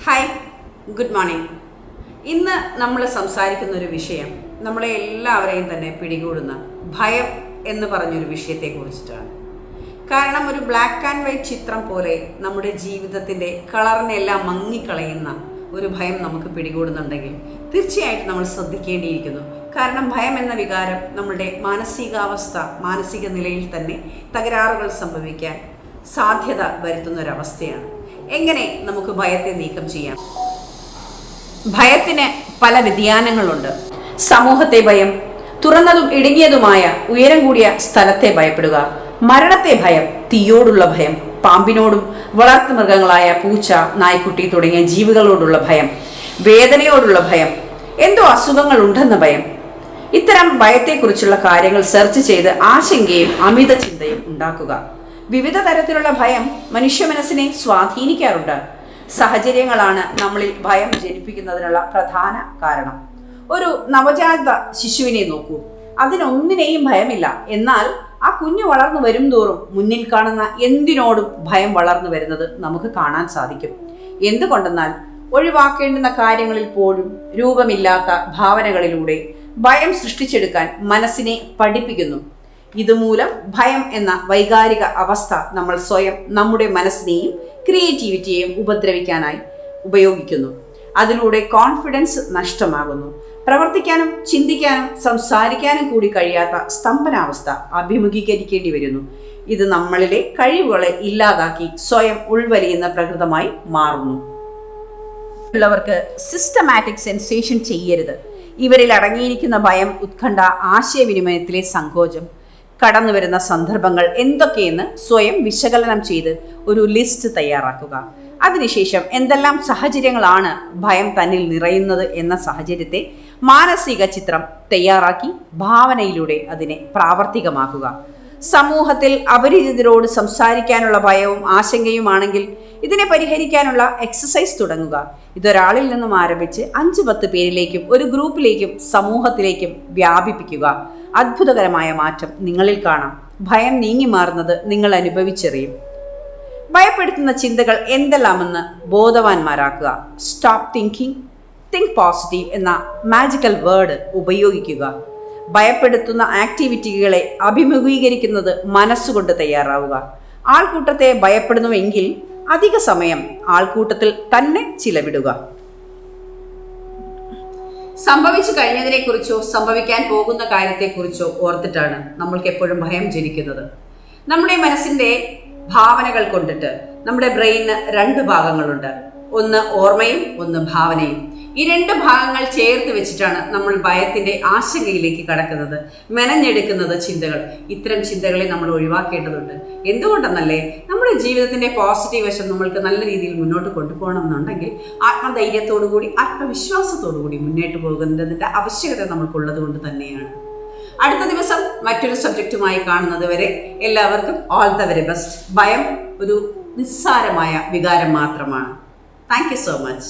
Hi, good morning. ഇന്ന് നമ്മൾ സംസാരിക്കുന്ന ഒരു വിഷയം നമ്മളെ എല്ലാവരെയും തന്നെ പിടികൂടുന്ന ഭയം എന്ന് പറഞ്ഞൊരു വിഷയത്തെക്കുറിച്ചിട്ടാണ്. കാരണം ഒരു ബ്ലാക്ക് ആൻഡ് വൈറ്റ് ചിത്രം പോലെ നമ്മുടെ ജീവിതത്തിൻ്റെ കളറിനെല്ലാം മങ്ങിക്കളയുന്ന ഒരു ഭയം നമുക്ക് പിടികൂടുന്നുണ്ടെങ്കിൽ തീർച്ചയായിട്ടും നമ്മൾ ശ്രദ്ധിക്കേണ്ടിയിരിക്കുന്നു. കാരണം ഭയം എന്ന വികാരം നമ്മുടെ മാനസിക നിലയിൽ തന്നെ തകരാറുകൾ സംഭവിക്കാൻ സാധ്യത വരുത്തുന്നൊരവസ്ഥയാണ്. എങ്ങനെ നമുക്ക് ഭയത്തെ നീക്കം ചെയ്യാം? ഭയത്തിന് പല വ്യതിയാനങ്ങളുണ്ട്. സമൂഹത്തെ ഭയം, തുറന്നതും ഇടുങ്ങിയതുമായ ഉയരം കൂടിയ സ്ഥലത്തെ ഭയപ്പെടുക, മരണത്തെ ഭയം, തീയോടുള്ള ഭയം, പാമ്പിനോടും വളർത്തുമൃഗങ്ങളായ പൂച്ച, നായ്ക്കുട്ടി തുടങ്ങിയ ജീവികളോടുള്ള ഭയം, വേദനയോടുള്ള ഭയം, എന്തോ അസുഖങ്ങൾ ഉണ്ടെന്ന ഭയം. ഇത്തരം ഭയത്തെക്കുറിച്ചുള്ള കാര്യങ്ങൾ സെർച്ച് ചെയ്ത് ആശങ്കയും അമിത ചിന്തയും ഉണ്ടാക്കുക. വിവിധ തരത്തിലുള്ള ഭയം മനുഷ്യ മനസ്സിനെ സ്വാധീനിക്കാറുണ്ട്. സാഹചര്യങ്ങളാണ് നമ്മളിൽ ഭയം ജനിപ്പിക്കുന്നതിനുള്ള പ്രധാന കാരണം. ഒരു നവജാത ശിശുവിനെ നോക്കൂ. അതിനൊന്നിനെയും ഭയമില്ല. എന്നാൽ ആ കുഞ്ഞ് വളർന്നു വരും തോറും മുന്നിൽ കാണുന്ന എന്തിനോടും ഭയം വളർന്നു വരുന്നത് നമുക്ക് കാണാൻ സാധിക്കും. എന്തുകൊണ്ടെന്നാൽ ഒഴിവാക്കേണ്ടുന്ന കാര്യങ്ങളിൽ പോലും രൂപമില്ലാത്ത ഭാവനകളിലൂടെ ഭയം സൃഷ്ടിച്ചെടുക്കാൻ മനസ്സിനെ പഠിപ്പിക്കുന്നു. ഇതുമൂലം ഭയം എന്ന വൈകാരിക അവസ്ഥ നമ്മൾ സ്വയം നമ്മുടെ മനസ്സിനെയും ക്രിയേറ്റിവിറ്റിയെയും ഉപദ്രവിക്കാനായി ഉപയോഗിക്കുന്നു. അതിലൂടെ കോൺഫിഡൻസ് നഷ്ടമാകുന്നു. പ്രവർത്തിക്കാനും ചിന്തിക്കാനും സംസാരിക്കാനും കൂടി കഴിയാത്ത സ്തംഭനാവസ്ഥ അഭിമുഖീകരിക്കേണ്ടി വരുന്നു. ഇത് നമ്മളിലെ കഴിവുകളെ ഇല്ലാതാക്കി സ്വയം ഉൾവലിയുന്ന പ്രകൃതമായി മാറുന്നു. ഉള്ളവർക്ക് സിസ്റ്റമാറ്റിക് സെൻസേഷൻ ചെയ്യരുത്. ഇവരിൽ അടങ്ങിയിരിക്കുന്ന ഭയം, ഉത്കണ്ഠ, ആശയവിനിമയത്തിലെ സങ്കോചം, കടന്നു വരുന്ന സന്ദർഭങ്ങൾ എന്തൊക്കെയെന്ന് സ്വയം വിശകലനം ചെയ്ത് ഒരു ലിസ്റ്റ് തയ്യാറാക്കുക. അതിനുശേഷം എന്തെല്ലാം സാഹചര്യങ്ങളാണ് ഭയം തന്നിൽ നിറയുന്നത് എന്ന സാഹചര്യത്തെ മാനസിക ചിത്രം തയ്യാറാക്കി ഭാവനയിലൂടെ അതിനെ പ്രാവർത്തികമാക്കുക. സമൂഹത്തിൽ അപരിചിതരോട് സംസാരിക്കാനുള്ള ഭയവും ആശങ്കയുമാണെങ്കിൽ ഇതിനെ പരിഹരിക്കാനുള്ള എക്സസൈസ് തുടങ്ങുക. ഇതൊരാളിൽ നിന്നും ആരംഭിച്ച് 5-10 പേരിലേക്കും ഒരു ഗ്രൂപ്പിലേക്കും സമൂഹത്തിലേക്കും വ്യാപിപ്പിക്കുക. അത്ഭുതകരമായ മാറ്റം നിങ്ങളിൽ കാണാം. ഭയം നീങ്ങി മാറുന്നത് നിങ്ങൾ അനുഭവിച്ചറിയും. ഭയപ്പെടുത്തുന്ന ചിന്തകൾ എന്തെല്ലാമെന്ന് ബോധവാന്മാരാക്കുക. സ്റ്റോപ്പ് തിങ്കിങ്, തിങ്ക് പോസിറ്റീവ് എന്ന മാജിക്കൽ വേർഡ് ഉപയോഗിക്കുക. ഭയപ്പെടുത്തുന്ന ആക്ടിവിറ്റികളെ അഭിമുഖീകരിക്കുന്നത് മനസ്സുകൊണ്ട് തയ്യാറാവുക. ആൾക്കൂട്ടത്തെ ഭയപ്പെടുന്നുവെങ്കിൽ അധിക സമയം ആൾക്കൂട്ടത്തിൽ തന്നെ ചിലവിടുക. സംഭവിച്ചു കഴിഞ്ഞതിനെക്കുറിച്ചോ സംഭവിക്കാൻ പോകുന്ന കാര്യത്തെക്കുറിച്ചോ ഓർത്തിട്ടാണ് നമ്മൾക്ക് എപ്പോഴും ഭയം ജനിക്കുന്നത്. നമ്മുടെ മനസ്സിൻ്റെ ഭാവനകൾ കൊണ്ടിട്ട് നമ്മുടെ ബ്രെയിനിന് 2 ഭാഗങ്ങളുണ്ട്. ഒന്ന് ഓർമ്മയും ഒന്ന് ഭാവനയും. ഈ 2 ഭാഗങ്ങൾ ചേർത്ത് വെച്ചിട്ടാണ് നമ്മൾ ഭയത്തിൻ്റെ ആശങ്കയിലേക്ക് കടക്കുന്നത്, മെനഞ്ഞെടുക്കുന്നത് ചിന്തകൾ. ഇത്തരം ചിന്തകളെ നമ്മൾ ഒഴിവാക്കേണ്ടതുണ്ട്. എന്തുകൊണ്ടെന്നല്ലേ, നമ്മുടെ ജീവിതത്തിൻ്റെ പോസിറ്റീവ് വശം നമ്മൾക്ക് നല്ല രീതിയിൽ മുന്നോട്ട് കൊണ്ടുപോകണം എന്നുണ്ടെങ്കിൽ ആത്മധൈര്യത്തോടുകൂടി ആത്മവിശ്വാസത്തോടുകൂടി മുന്നോട്ട് പോകുന്നതിൻ്റെ ആവശ്യകത നമ്മൾക്കുള്ളത് കൊണ്ട് തന്നെയാണ്. അടുത്ത ദിവസം മറ്റൊരു സബ്ജക്റ്റുമായി കാണുന്നത് വരെ എല്ലാവർക്കും ഓൾ ദ വെരി ബെസ്റ്റ്. ഭയം ഒരു നിസ്സാരമായ വികാരം മാത്രമാണ്. Thank you so much.